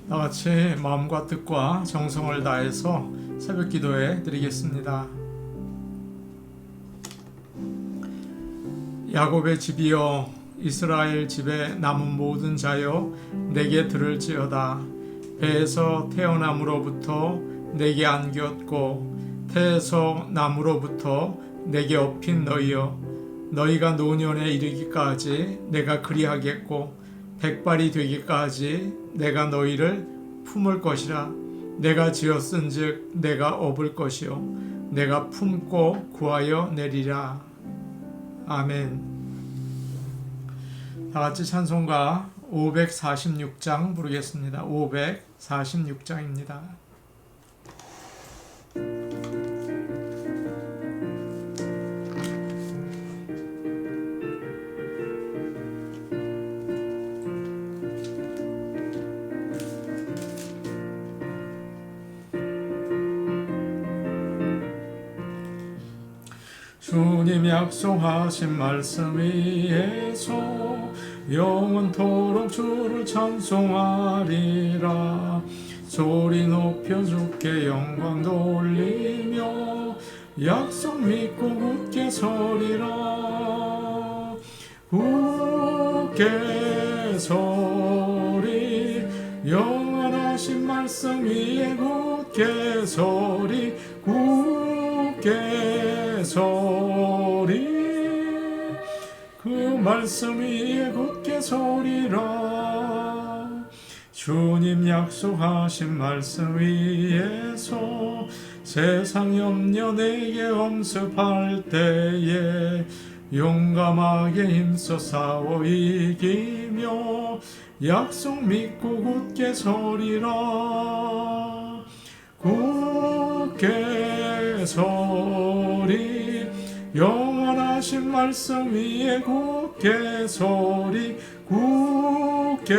나같이 마음과 뜻과 정성을 다해서 새벽 기도해 드리겠습니다. 야곱의 집이여, 이스라엘 집에 남은 모든 자여, 내게 들을지어다. 배에서 태어남으로부터 내게 안겼고 태에서 남으로부터 내게 업힌 너희여, 너희가 노년에 이르기까지 내가 그리하겠고 백발이 되기까지 내가 너희를 품을 것이라. 내가 지었은즉 내가 업을 것이요 내가 품고 구하여 내리라. 아멘. 다같이 찬송가 546장 부르겠습니다. 546장입니다. 주님 약속하신 말씀 위에서 영원토록 주를 찬송하리라. 소리 높여 주께 영광 돌리며 약속 믿고 굳게 서리라. 굳게 서리, 영원하신 말씀 위에 굳게 서리. 굳게 서리, 그 말씀 위에 굳게 서리라. 주님 약속하신 말씀 위에서 세상 염려 내게 엄습할 때에 용감하게 힘써 싸워 이기며 약속 믿고 굳게 서리라. 굳게 서리, 영원하신 말씀 위에 굳게 서리. 굳게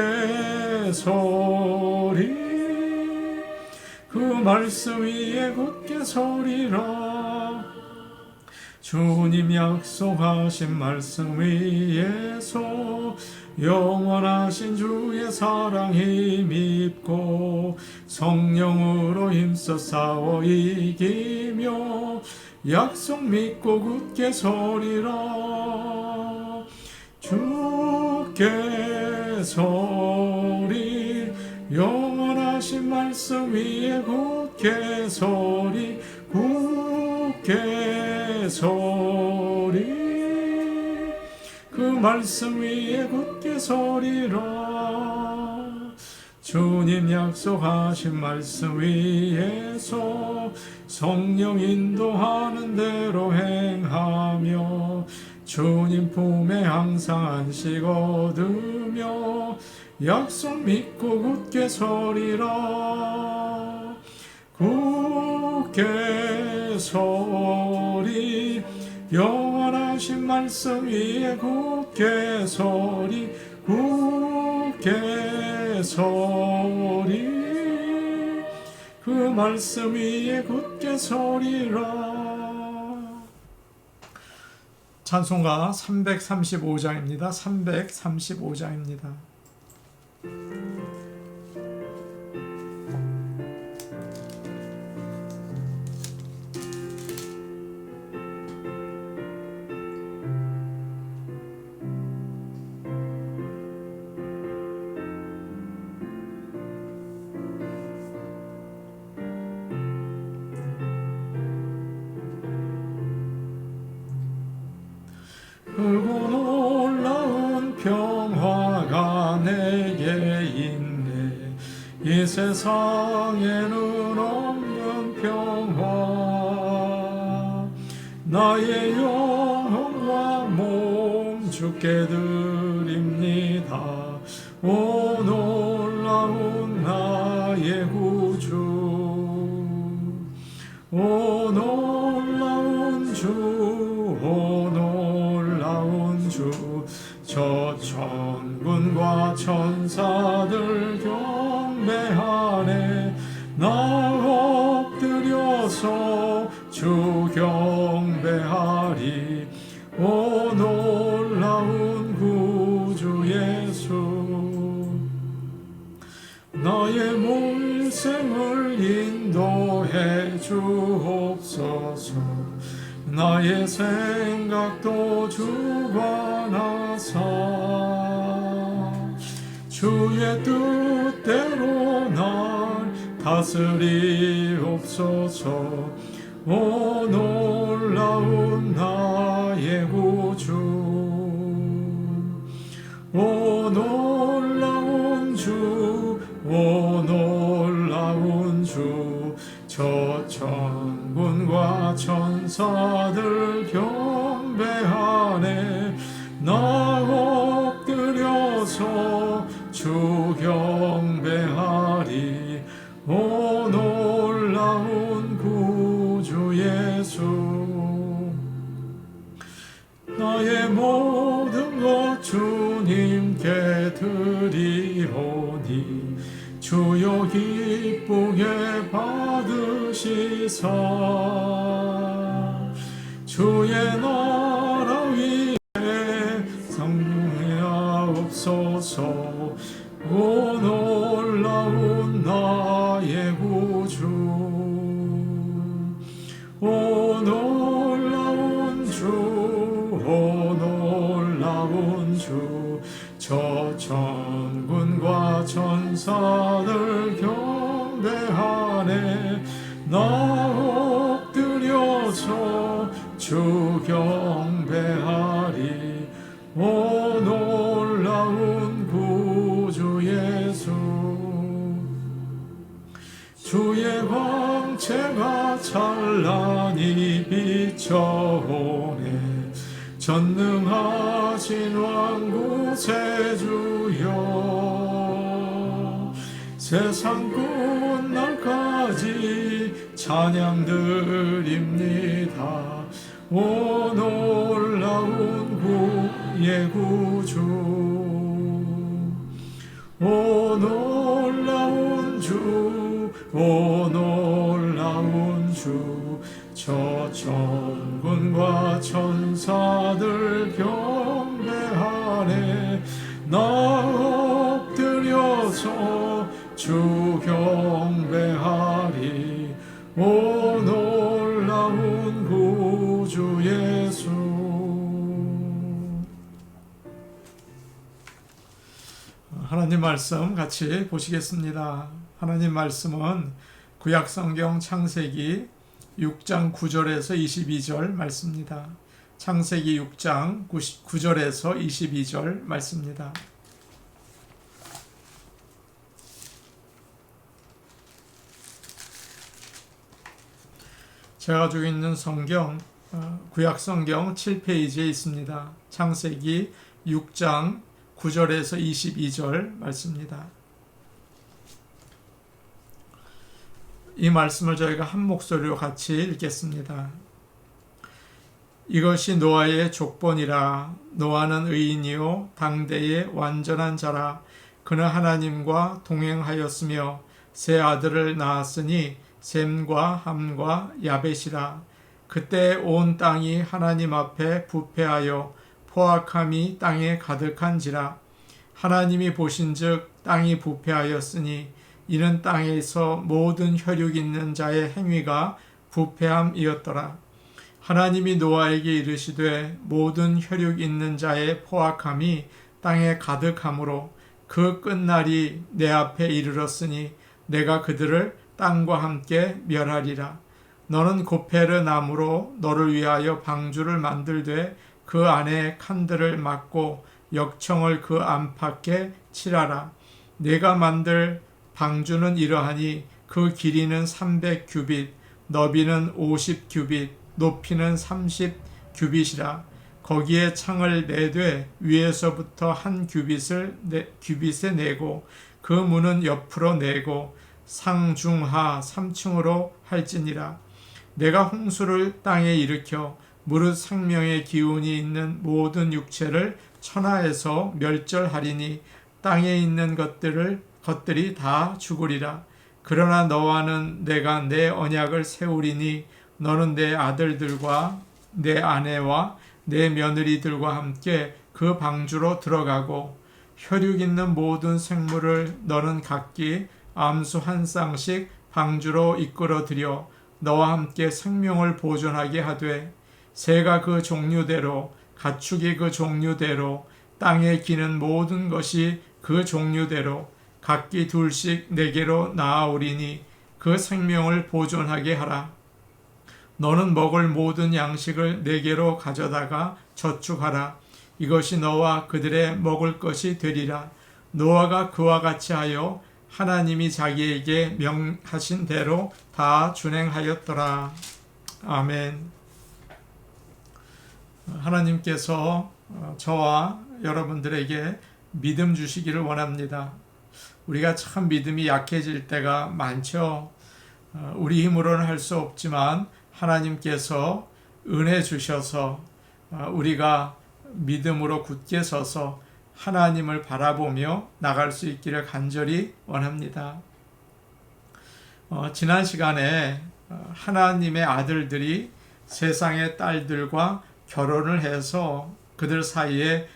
서리, 그 말씀 위에 굳게 서리라. 주님 약속하신 말씀 위에서 영원하신 주의 사랑 힘입고 성령으로 힘써 싸워 이기며 약속 믿고 굳게 서리라. 주께 서리, 영원하신 말씀 위에 굳게 서리. 굳게 서리, 그 말씀 위에 굳게 서리라. 주님 약속하신 말씀 위에서 성령 인도하는 대로 행하며 주님 품에 항상 안식 얻으며 약속 믿고 굳게 서리라. 굳게 서리, 영원하신 말씀 위에 굳게 서리. 굳게 서리, 그 말씀 위에 굳게 서리라. 찬송가 335장입니다. 335장입니다. 크고 놀라운 평화가 내게 있네. 이 세상에는 없는 평화. 나의 영혼과 몸 주께 드립니다. 오 놀라운 나의 구주, 오 놀라운 주, 오 놀라운 주. 저 천군과 천사들 경배하네. 나 엎드려서 주 경배하리. 오 놀라운 구주 예수. 나의 몰생을 인도해 주옵소서. 나의 생각도 주관하사 주의 뜻대로 날 다스리옵소서. 오 놀라운 나의 구주, 오 놀라운 주, 오 놀라운 주. 저 천군과 천사들 경배하네. 나 엎드려서 주 경배하리. 오 놀라운 구주 예수. 나의 모든 것 주님께 드리오니 주여 기쁘게 받으시사 주의 나라 위에 상중하옵소서. 오 놀라운 나의 구주, 오 놀라운 주, 오 놀라운 주. 저 천군과 천사들 경배하네. 나 엎드려서 주 경배하리. 오 놀라운 구주 예수. 주의 광채가 찬란히 비춰오네. 전능하신 왕 구세주여, 세상 끝날까지 찬양 드립니다. 오 놀라운 구의 구주, 오 놀라운 주, 오 놀라운 주. 저 천군과 천사들 경배하네. 나 엎드려서 주 경배하리. 오 놀라운 구주 예수. 하나님 말씀 같이 보시겠습니다. 하나님 말씀은 구약성경 창세기 6장 9절에서 22절 말씀입니다. 창세기 6장 9절에서 22절 말씀입니다. 제가 가지고 있는 성경 구약성경 7페이지에 있습니다. 창세기 6장 9절에서 22절 말씀입니다. 이 말씀을 저희가 한 목소리로 같이 읽겠습니다. 이것이 노아의 족본이라. 노아는 의인이요 당대의 완전한 자라. 그는 하나님과 동행하였으며 세 아들을 낳았으니 셈과 함과 야벳이라. 그때 온 땅이 하나님 앞에 부패하여 포악함이 땅에 가득한지라. 하나님이 보신즉 땅이 부패하였으니 이는 땅에서 모든 혈육 있는 자의 행위가 부패함이었더라. 하나님이 노아에게 이르시되 모든 혈육 있는 자의 포악함이 땅에 가득하므로 그 끝날이 내 앞에 이르렀으니 내가 그들을 땅과 함께 멸하리라. 너는 고페르 나무로 너를 위하여 방주를 만들되 그 안에 칸들을 막고 역청을 그 안팎에 칠하라. 내가 만들 방주는 이러하니 그 길이는 300규빗, 너비는 50규빗, 높이는 30규빗이라. 거기에 창을 내되 위에서부터 한 규빗에 내고 그 문은 옆으로 내고 상중하 3층으로 할지니라. 내가 홍수를 땅에 일으켜 무릇 생명의 기운이 있는 모든 육체를 천하에서 멸절하리니 땅에 있는 것들이 다 죽으리라. 그러나 너와는 내가 내 언약을 세우리니 너는 내 아들들과 내 아내와 내 며느리들과 함께 그 방주로 들어가고 혈육 있는 모든 생물을 너는 각기 암수 한 쌍씩 방주로 이끌어들여 너와 함께 생명을 보존하게 하되 새가 그 종류대로 가축이 그 종류대로 땅에 기는 모든 것이 그 종류대로 각기 둘씩 내게로 나아오리니 그 생명을 보존하게 하라. 너는 먹을 모든 양식을 내게로 가져다가 저축하라. 이것이 너와 그들의 먹을 것이 되리라. 노아가 그와 같이 하여 하나님이 자기에게 명하신 대로 다 준행하였더라. 아멘. 하나님께서 저와 여러분들에게 믿음 주시기를 원합니다. 우리가 참 믿음이 약해질 때가 많죠. 우리 힘으로는 할 수 없지만 하나님께서 은혜 주셔서 우리가 믿음으로 굳게 서서 하나님을 바라보며 나갈 수 있기를 간절히 원합니다. 지난 시간에 하나님의 아들들이 세상의 딸들과 결혼을 해서 그들 사이에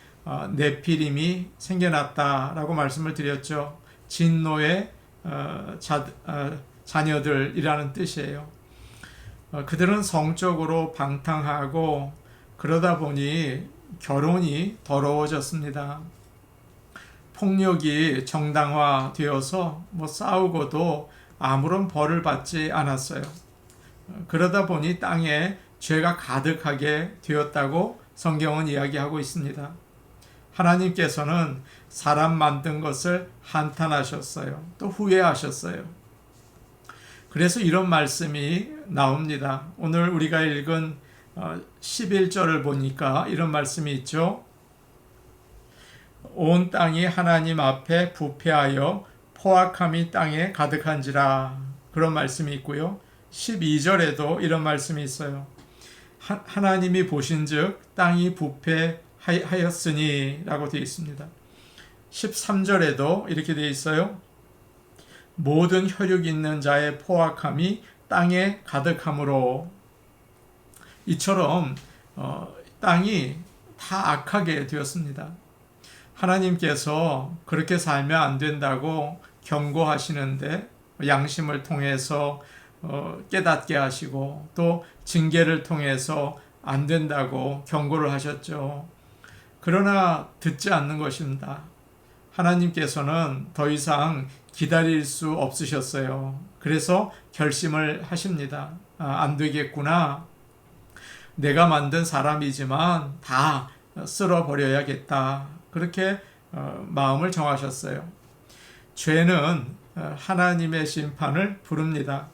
네피림이 생겨났다라고 말씀을 드렸죠. 진노의 자녀들이라는 뜻이에요. 그들은 성적으로 방탕하고 그러다 보니 결혼이 더러워졌습니다. 폭력이 정당화되어서 싸우고도 아무런 벌을 받지 않았어요. 그러다 보니 땅에 죄가 가득하게 되었다고 성경은 이야기하고 있습니다. 하나님께서는 사람 만든 것을 한탄하셨어요. 또 후회하셨어요. 그래서 이런 말씀이 나옵니다. 오늘 우리가 읽은 11절을 보니까 이런 말씀이 있죠. 온 땅이 하나님 앞에 부패하여 포악함이 땅에 가득한지라. 그런 말씀이 있고요. 12절에도 이런 말씀이 있어요. 하나님이 보신즉 땅이 부패하였으니 라고 되어 있습니다. 13절에도 이렇게 되어 있어요. 모든 혈육 있는 자의 포악함이 땅에 가득함으로. 이처럼 땅이 다 악하게 되었습니다. 하나님께서 그렇게 살면 안 된다고 경고하시는데 양심을 통해서 깨닫게 하시고 또 징계를 통해서 안 된다고 경고를 하셨죠. 그러나 듣지 않는 것입니다. 하나님께서는 더 이상 기다릴 수 없으셨어요. 그래서 결심을 하십니다. 안 되겠구나. 내가 만든 사람이지만 다 쓸어버려야겠다. 그렇게 마음을 정하셨어요. 죄는 하나님의 심판을 부릅니다.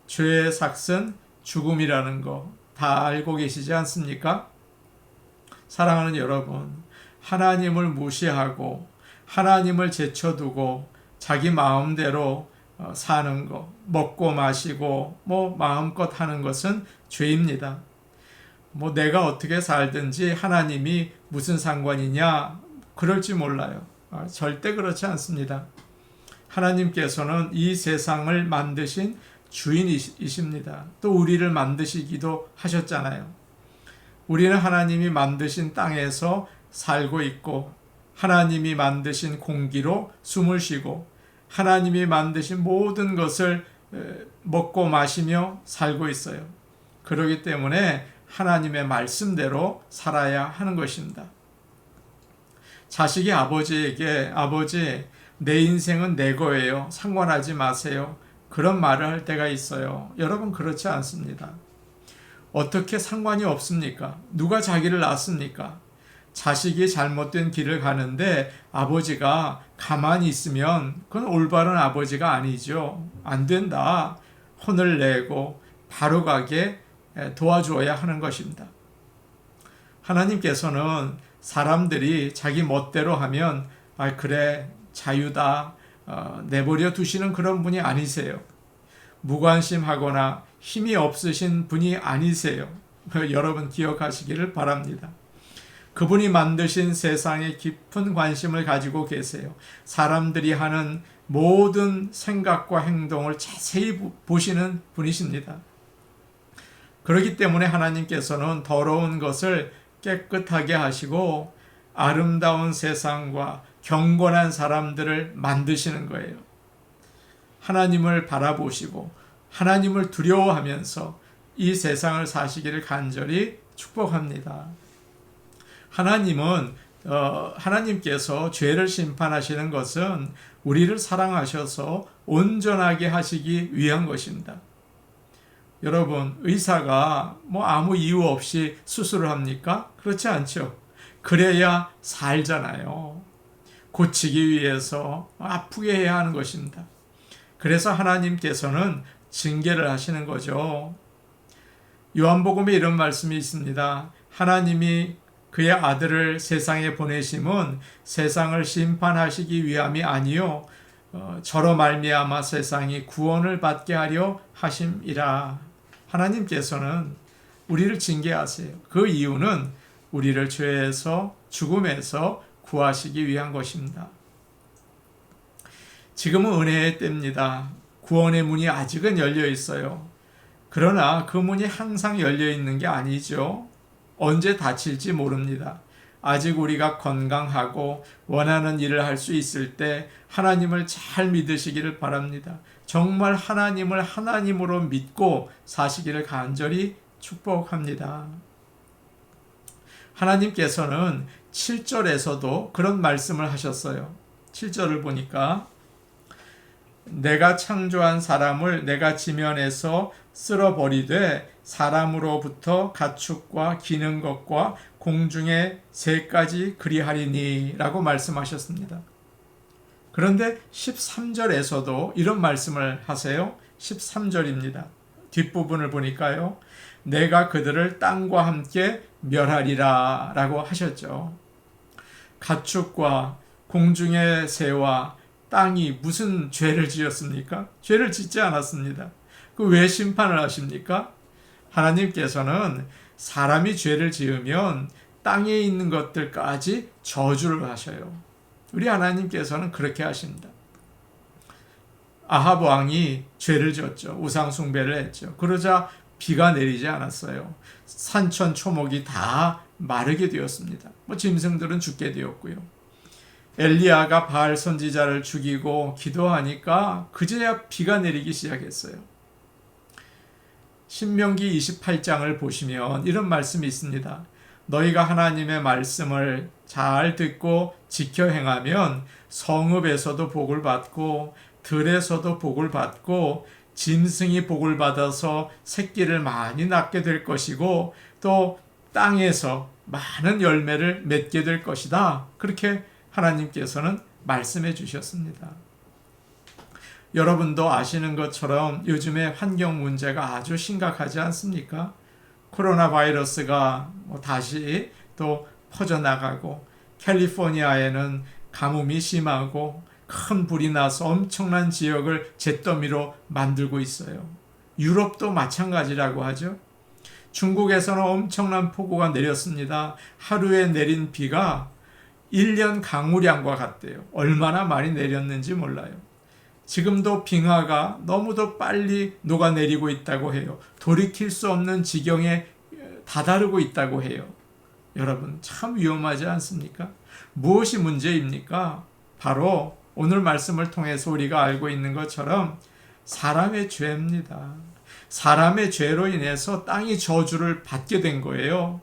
죄의 삭은 죽음이라는 거 다 알고 계시지 않습니까? 사랑하는 여러분, 하나님을 무시하고 하나님을 제쳐두고 자기 마음대로 사는 거, 먹고 마시고 마음껏 하는 것은 죄입니다. 내가 어떻게 살든지 하나님이 무슨 상관이냐? 그럴지 몰라요. 절대 그렇지 않습니다. 하나님께서는 이 세상을 만드신 주인이십니다. 또 우리를 만드시기도 하셨잖아요. 우리는 하나님이 만드신 땅에서 살고 있고 하나님이 만드신 공기로 숨을 쉬고 하나님이 만드신 모든 것을 먹고 마시며 살고 있어요. 그렇기 때문에 하나님의 말씀대로 살아야 하는 것입니다. 자식이 아버지에게 아버지, 내 인생은 내 거예요. 상관하지 마세요. 그런 말을 할 때가 있어요. 여러분 그렇지 않습니다. 어떻게 상관이 없습니까? 누가 자기를 낳았습니까? 자식이 잘못된 길을 가는데 아버지가 가만히 있으면 그건 올바른 아버지가 아니죠. 안 된다. 혼을 내고 바로 가게 도와줘야 하는 것입니다. 하나님께서는 사람들이 자기 멋대로 하면 그래 자유다 내버려 두시는 그런 분이 아니세요. 무관심하거나 힘이 없으신 분이 아니세요. 여러분 기억하시기를 바랍니다. 그분이 만드신 세상에 깊은 관심을 가지고 계세요. 사람들이 하는 모든 생각과 행동을 자세히 보시는 분이십니다. 그렇기 때문에 하나님께서는 더러운 것을 깨끗하게 하시고 아름다운 세상과 경건한 사람들을 만드시는 거예요. 하나님을 바라보시고 하나님을 두려워하면서 이 세상을 사시기를 간절히 축복합니다. 하나님께서 죄를 심판하시는 것은 우리를 사랑하셔서 온전하게 하시기 위한 것입니다. 여러분, 의사가 아무 이유 없이 수술을 합니까? 그렇지 않죠. 그래야 살잖아요. 고치기 위해서 아프게 해야 하는 것입니다. 그래서 하나님께서는 징계를 하시는 거죠. 요한복음에 이런 말씀이 있습니다. 하나님이 그의 아들을 세상에 보내심은 세상을 심판하시기 위함이 아니요 저로 말미암아 세상이 구원을 받게 하려 하심이라. 하나님께서는 우리를 징계하세요. 그 이유는 우리를 죄에서 죽음에서 구하시기 위한 것입니다. 지금은 은혜의 때입니다. 구원의 문이 아직은 열려 있어요. 그러나 그 문이 항상 열려 있는 게 아니죠. 언제 닫힐지 모릅니다. 아직 우리가 건강하고 원하는 일을 할 수 있을 때 하나님을 잘 믿으시기를 바랍니다. 정말 하나님을 하나님으로 믿고 사시기를 간절히 축복합니다. 하나님께서는 7절에서도 그런 말씀을 하셨어요. 7절을 보니까 내가 창조한 사람을 내가 지면에서 쓸어버리되 사람으로부터 가축과 기는 것과 공중의 새까지 그리하리니 라고 말씀하셨습니다. 그런데 13절에서도 이런 말씀을 하세요. 13절입니다. 뒷부분을 보니까요. 내가 그들을 땅과 함께 멸하리라 라고 하셨죠. 가축과 공중의 새와 땅이 무슨 죄를 지었습니까? 죄를 짓지 않았습니다. 그 왜 심판을 하십니까? 하나님께서는 사람이 죄를 지으면 땅에 있는 것들까지 저주를 하셔요. 우리 하나님께서는 그렇게 하십니다. 아합 왕이 죄를 지었죠. 우상 숭배를 했죠. 그러자 비가 내리지 않았어요. 산천 초목이 다 마르게 되었습니다. 짐승들은 죽게 되었고요. 엘리야가 바알 선지자를 죽이고 기도하니까 그제야 비가 내리기 시작했어요. 신명기 28장을 보시면 이런 말씀이 있습니다. 너희가 하나님의 말씀을 잘 듣고 지켜 행하면 성읍에서도 복을 받고 들에서도 복을 받고 짐승이 복을 받아서 새끼를 많이 낳게 될 것이고 또 땅에서 많은 열매를 맺게 될 것이다. 그렇게 하나님께서는 말씀해 주셨습니다. 여러분도 아시는 것처럼 요즘에 환경 문제가 아주 심각하지 않습니까? 코로나 바이러스가 다시 또 퍼져나가고 캘리포니아에는 가뭄이 심하고 큰 불이 나서 엄청난 지역을 잿더미로 만들고 있어요. 유럽도 마찬가지라고 하죠. 중국에서는 엄청난 폭우가 내렸습니다. 하루에 내린 비가 1년 강우량과 같대요. 얼마나 많이 내렸는지 몰라요. 지금도 빙하가 너무도 빨리 녹아내리고 있다고 해요. 돌이킬 수 없는 지경에 다다르고 있다고 해요. 여러분, 참 위험하지 않습니까? 무엇이 문제입니까? 바로 오늘 말씀을 통해서 우리가 알고 있는 것처럼 사람의 죄입니다. 사람의 죄로 인해서 땅이 저주를 받게 된 거예요.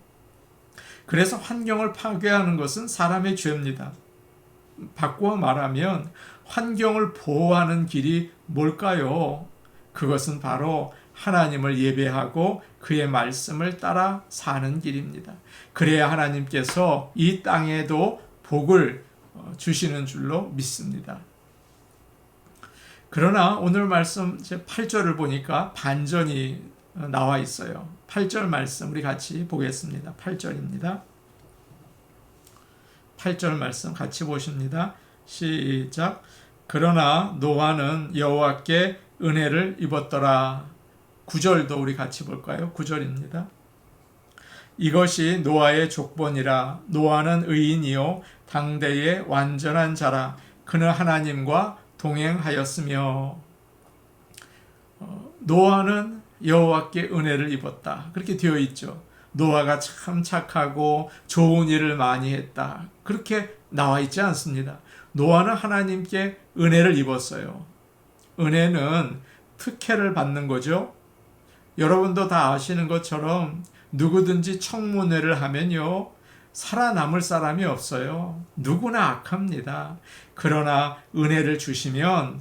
그래서 환경을 파괴하는 것은 사람의 죄입니다. 바꾸어 말하면 환경을 보호하는 길이 뭘까요? 그것은 바로 하나님을 예배하고 그의 말씀을 따라 사는 길입니다. 그래야 하나님께서 이 땅에도 복을 주시는 줄로 믿습니다. 그러나 오늘 말씀 8절을 보니까 반전이 나와 있어요. 8절 말씀 우리 같이 보겠습니다. 8절입니다. 8절 말씀 같이 보십니다. 시작. 그러나 노아는 여호와께 은혜를 입었더라. 9절도 우리 같이 볼까요? 9절입니다. 이것이 노아의 족본이라. 노아는 의인이요 당대의 완전한 자라. 그는 하나님과 동행하였으며. 노아는 여호와께 은혜를 입었다. 그렇게 되어 있죠. 노아가 참 착하고 좋은 일을 많이 했다. 그렇게 나와 있지 않습니다. 노아는 하나님께 은혜를 입었어요. 은혜는 특혜를 받는 거죠. 여러분도 다 아시는 것처럼 누구든지 청문회를 하면요, 살아남을 사람이 없어요. 누구나 악합니다. 그러나 은혜를 주시면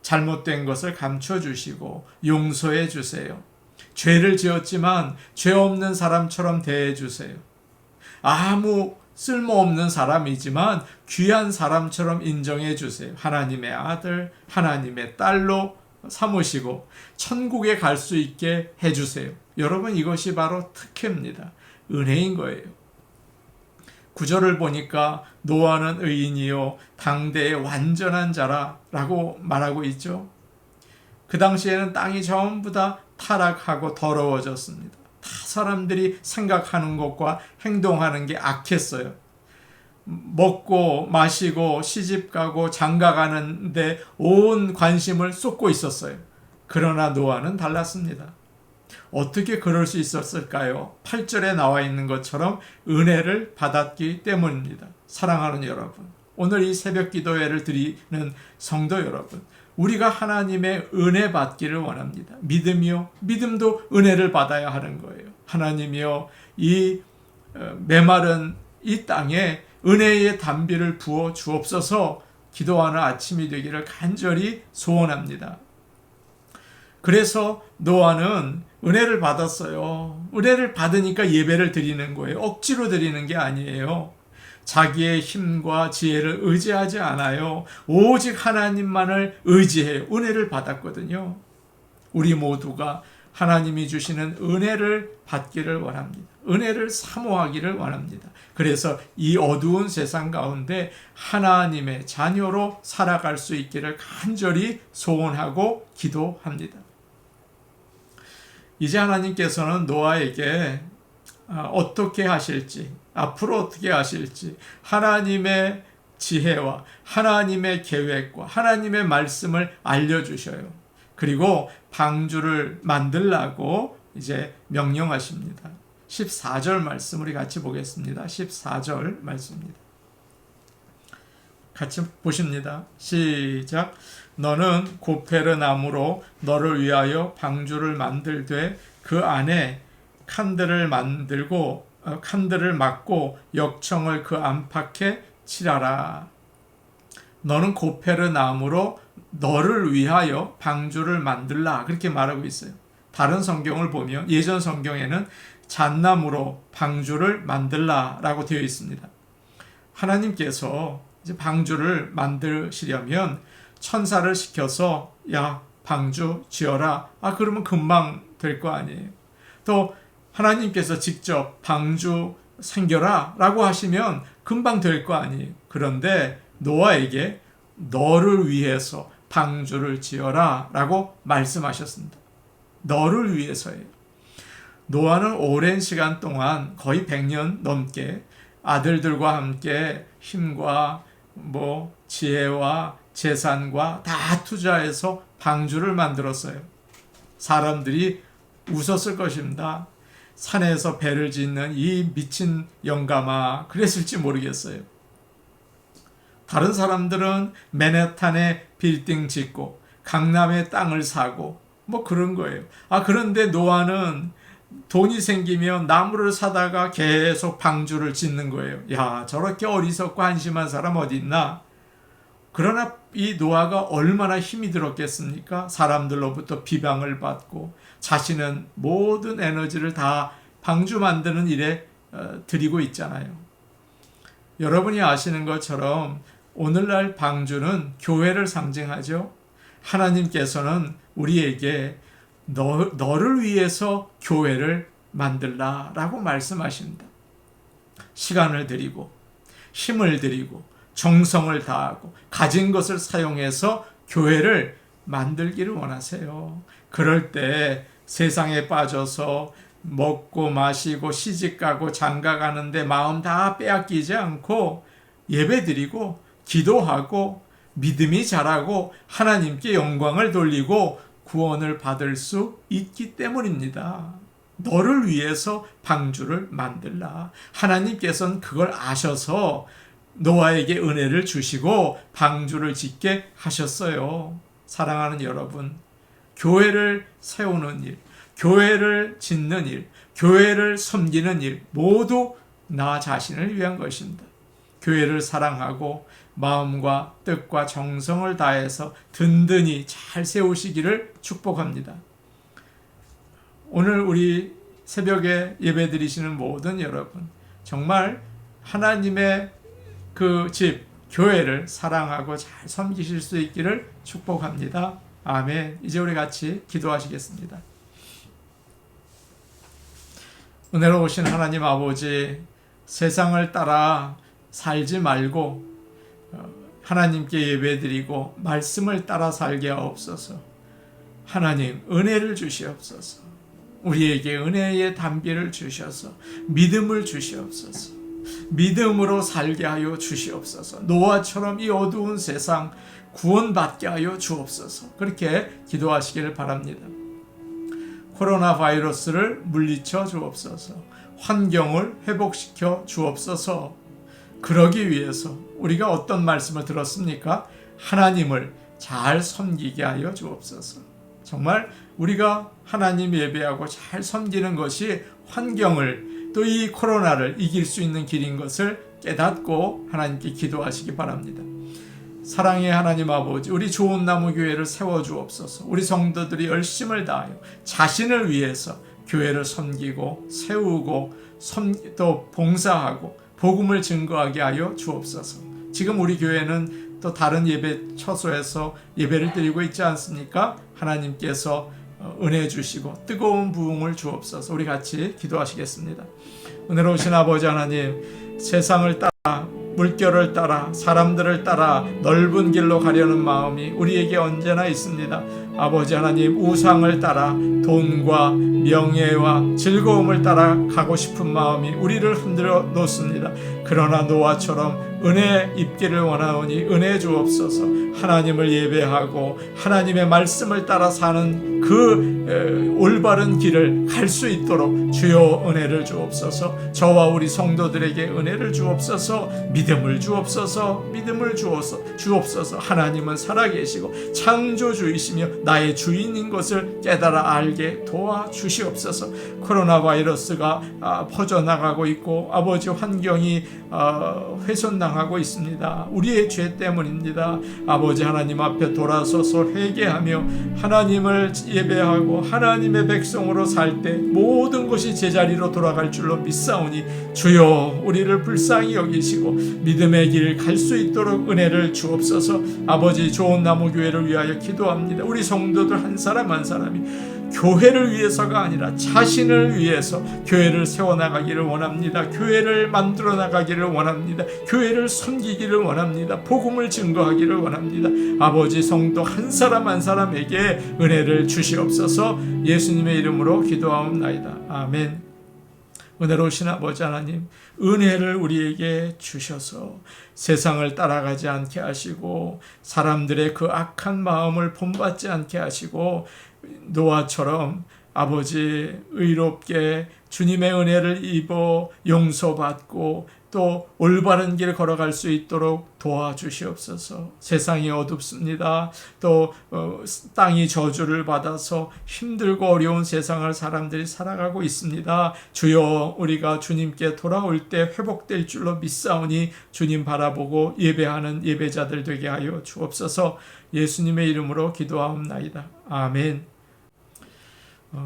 잘못된 것을 감춰주시고 용서해 주세요. 죄를 지었지만 죄 없는 사람처럼 대해 주세요. 아무 쓸모없는 사람이지만 귀한 사람처럼 인정해 주세요. 하나님의 아들, 하나님의 딸로 삼으시고 천국에 갈 수 있게 해주세요. 여러분, 이것이 바로 특혜입니다. 은혜인 거예요. 구절을 보니까 노아는 의인이요 당대의 완전한 자라라고 말하고 있죠. 그 당시에는 땅이 전부 다 타락하고 더러워졌습니다. 다 사람들이 생각하는 것과 행동하는 게 악했어요. 먹고 마시고 시집가고 장가가는데 온 관심을 쏟고 있었어요. 그러나 노아는 달랐습니다. 어떻게 그럴 수 있었을까요? 8절에 나와 있는 것처럼 은혜를 받았기 때문입니다. 사랑하는 여러분, 오늘 이 새벽 기도회를 드리는 성도 여러분, 우리가 하나님의 은혜 받기를 원합니다. 믿음이요, 믿음도 은혜를 받아야 하는 거예요. 하나님이요, 이 메마른 이 땅에 은혜의 단비를 부어 주옵소서 기도하는 아침이 되기를 간절히 소원합니다. 그래서 노아는 은혜를 받았어요. 은혜를 받으니까 예배를 드리는 거예요. 억지로 드리는 게 아니에요. 자기의 힘과 지혜를 의지하지 않아요. 오직 하나님만을 의지해요. 은혜를 받았거든요. 우리 모두가 하나님이 주시는 은혜를 받기를 원합니다. 은혜를 사모하기를 원합니다. 그래서 이 어두운 세상 가운데 하나님의 자녀로 살아갈 수 있기를 간절히 소원하고 기도합니다. 이제 하나님께서는 노아에게 어떻게 하실지, 앞으로 어떻게 하실지, 하나님의 지혜와 하나님의 계획과 하나님의 말씀을 알려주셔요. 그리고 방주를 만들라고 이제 명령하십니다. 14절 말씀 우리 같이 보겠습니다. 14절 말씀입니다. 같이 보십니다. 시작. 너는 고페르 나무로 너를 위하여 방주를 만들되 그 안에 칸들을 막고 역청을 그 안팎에 칠하라. 너는 고페르 나무로 너를 위하여 방주를 만들라. 그렇게 말하고 있어요. 다른 성경을 보면 예전 성경에는 잣나무로 방주를 만들라라고 되어 있습니다. 하나님께서 이제 방주를 만드시려면 천사를 시켜서 야, 방주 지어라. 그러면 금방 될 거 아니에요. 또 하나님께서 직접 방주 생겨라 라고 하시면 금방 될 거 아니에요. 그런데 노아에게 너를 위해서 방주를 지어라 라고 말씀하셨습니다. 너를 위해서예요. 노아는 오랜 시간 동안 거의 100년 넘게 아들들과 함께 힘과 지혜와 재산과 다 투자해서 방주를 만들었어요. 사람들이 웃었을 것입니다. 산에서 배를 짓는 이 미친 영감아, 그랬을지 모르겠어요. 다른 사람들은 맨해탄에 빌딩 짓고 강남에 땅을 사고 그런 거예요. 그런데 노아는 돈이 생기면 나무를 사다가 계속 방주를 짓는 거예요. 야, 저렇게 어리석고 한심한 사람 어디 있나? 그러나 이 노아가 얼마나 힘이 들었겠습니까? 사람들로부터 비방을 받고 자신은 모든 에너지를 다 방주 만드는 일에 드리고 있잖아요. 여러분이 아시는 것처럼 오늘날 방주는 교회를 상징하죠. 하나님께서는 우리에게 너를 위해서 교회를 만들라라고 말씀하십니다. 시간을 드리고 힘을 드리고 정성을 다하고 가진 것을 사용해서 교회를 만들기를 원하세요. 그럴 때 세상에 빠져서 먹고 마시고 시집가고 장가가는데 마음 다 빼앗기지 않고 예배드리고 기도하고 믿음이 자라고 하나님께 영광을 돌리고 구원을 받을 수 있기 때문입니다. 너를 위해서 방주를 만들라. 하나님께서는 그걸 아셔서 노아에게 은혜를 주시고 방주를 짓게 하셨어요. 사랑하는 여러분, 교회를 세우는 일, 교회를 짓는 일, 교회를 섬기는 일 모두 나 자신을 위한 것입니다. 교회를 사랑하고 마음과 뜻과 정성을 다해서 든든히 잘 세우시기를 축복합니다. 오늘 우리 새벽에 예배드리시는 모든 여러분, 정말 하나님의 그 집, 교회를 사랑하고 잘 섬기실 수 있기를 축복합니다. 아멘. 이제 우리 같이 기도하시겠습니다. 은혜로우신 하나님 아버지, 세상을 따라 살지 말고 하나님께 예배드리고 말씀을 따라 살게 하옵소서. 하나님, 은혜를 주시옵소서. 우리에게 은혜의 담비를 주셔서 믿음을 주시옵소서. 믿음으로 살게 하여 주시옵소서. 노아처럼 이 어두운 세상 구원받게 하여 주옵소서. 그렇게 기도하시기를 바랍니다. 코로나 바이러스를 물리쳐 주옵소서. 환경을 회복시켜 주옵소서. 그러기 위해서 우리가 어떤 말씀을 들었습니까? 하나님을 잘 섬기게 하여 주옵소서. 정말 우리가 하나님 예배하고 잘 섬기는 것이 환경을, 또 이 코로나를 이길 수 있는 길인 것을 깨닫고 하나님께 기도하시기 바랍니다. 사랑의 하나님 아버지, 우리 좋은 나무 교회를 세워주옵소서. 우리 성도들이 열심을 다하여 자신을 위해서 교회를 섬기고 세우고 또 봉사하고 복음을 증거하게 하여 주옵소서. 지금 우리 교회는 또 다른 예배 처소에서 예배를 드리고 있지 않습니까? 하나님께서 은혜 주시고 뜨거운 부흥을 주옵소서. 우리 같이 기도하시겠습니다. 은혜로우신 아버지 하나님, 세상을 따라 물결을 따라 사람들을 따라 넓은 길로 가려는 마음이 우리에게 언제나 있습니다. 아버지 하나님, 우상을 따라 돈과 명예와 즐거움을 따라 가고 싶은 마음이 우리를 흔들어 놓습니다. 그러나 노아처럼 은혜 입기를 원하오니 은혜 주옵소서. 하나님을 예배하고 하나님의 말씀을 따라 사는 그 올바른 길을 갈 수 있도록 주여 은혜를 주옵소서. 저와 우리 성도들에게 은혜를 주옵소서. 믿음을 주옵소서. 믿음을 주옵소서. 하나님은 살아계시고 창조주이시며 나의 주인인 것을 깨달아 알게 도와주시옵소서. 코로나 바이러스가 퍼져나가고 있고 아버지 환경이 훼손당하고 있습니다. 우리의 죄 때문입니다. 아버지 하나님 앞에 돌아서서 회개하며 하나님을 예배하고 하나님의 백성으로 살 때 모든 것이 제자리로 돌아갈 줄로 믿사오니 주여 우리를 불쌍히 여기시고 믿음의 길 갈 수 있도록 은혜를 주옵소서. 아버지, 좋은 나무 교회를 위하여 기도합니다. 우리 성도들 한 사람 한 사람이 교회를 위해서가 아니라 자신을 위해서 교회를 세워나가기를 원합니다. 교회를 만들어 나가기를 원합니다. 교회를 섬기기를 원합니다. 복음을 증거하기를 원합니다. 아버지, 성도 한 사람 한 사람에게 은혜를 주시옵소서. 예수님의 이름으로 기도하옵나이다. 아멘. 은혜로우신 아버지 하나님, 은혜를 우리에게 주셔서 세상을 따라가지 않게 하시고 사람들의 그 악한 마음을 본받지 않게 하시고 노아처럼 아버지 의롭게 주님의 은혜를 입어 용서받고 또 올바른 길 걸어갈 수 있도록 도와주시옵소서. 세상이 어둡습니다. 또 땅이 저주를 받아서 힘들고 어려운 세상을 사람들이 살아가고 있습니다. 주여, 우리가 주님께 돌아올 때 회복될 줄로 믿사오니 주님 바라보고 예배하는 예배자들 되게 하여 주옵소서. 예수님의 이름으로 기도하옵나이다. 아멘.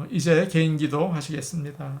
이제 개인 기도 하시겠습니다.